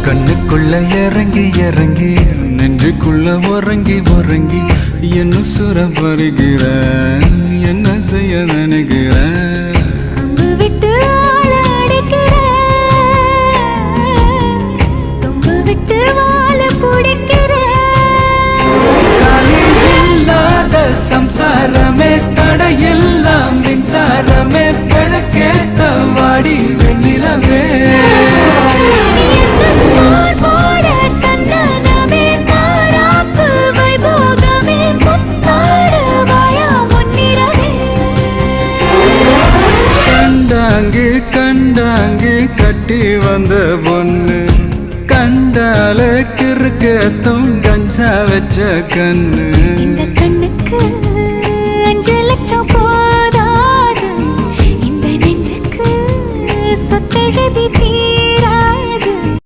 கண்ணுக்குள்ள இறங்கி இறங்கி நெஞ்சுக்குள்ள உறங்கி உறங்கி என்ன சுர வருகிற என்ன செய்ய நினைக்கிற அம்பு விட்டு ஆள அடிக்கிற தொம்பு விட்டு வாழ பிடிக்கிற காலி இல்லாத சம்சாரமே தடையெல்லாம் மின்சாரமே பிழக்கேத்த வாடி வெண்ணிலவே கண்டாங்கு கட்டி வந்த பொண்ணு கண்டால கிறுக்கத்தும் கஞ்சா வச்ச கண்ணு இந்த கண்ணுக்கு 5 லட்சம் போதாது இந்த நெஞ்சுக்கு சொத்தெழுதி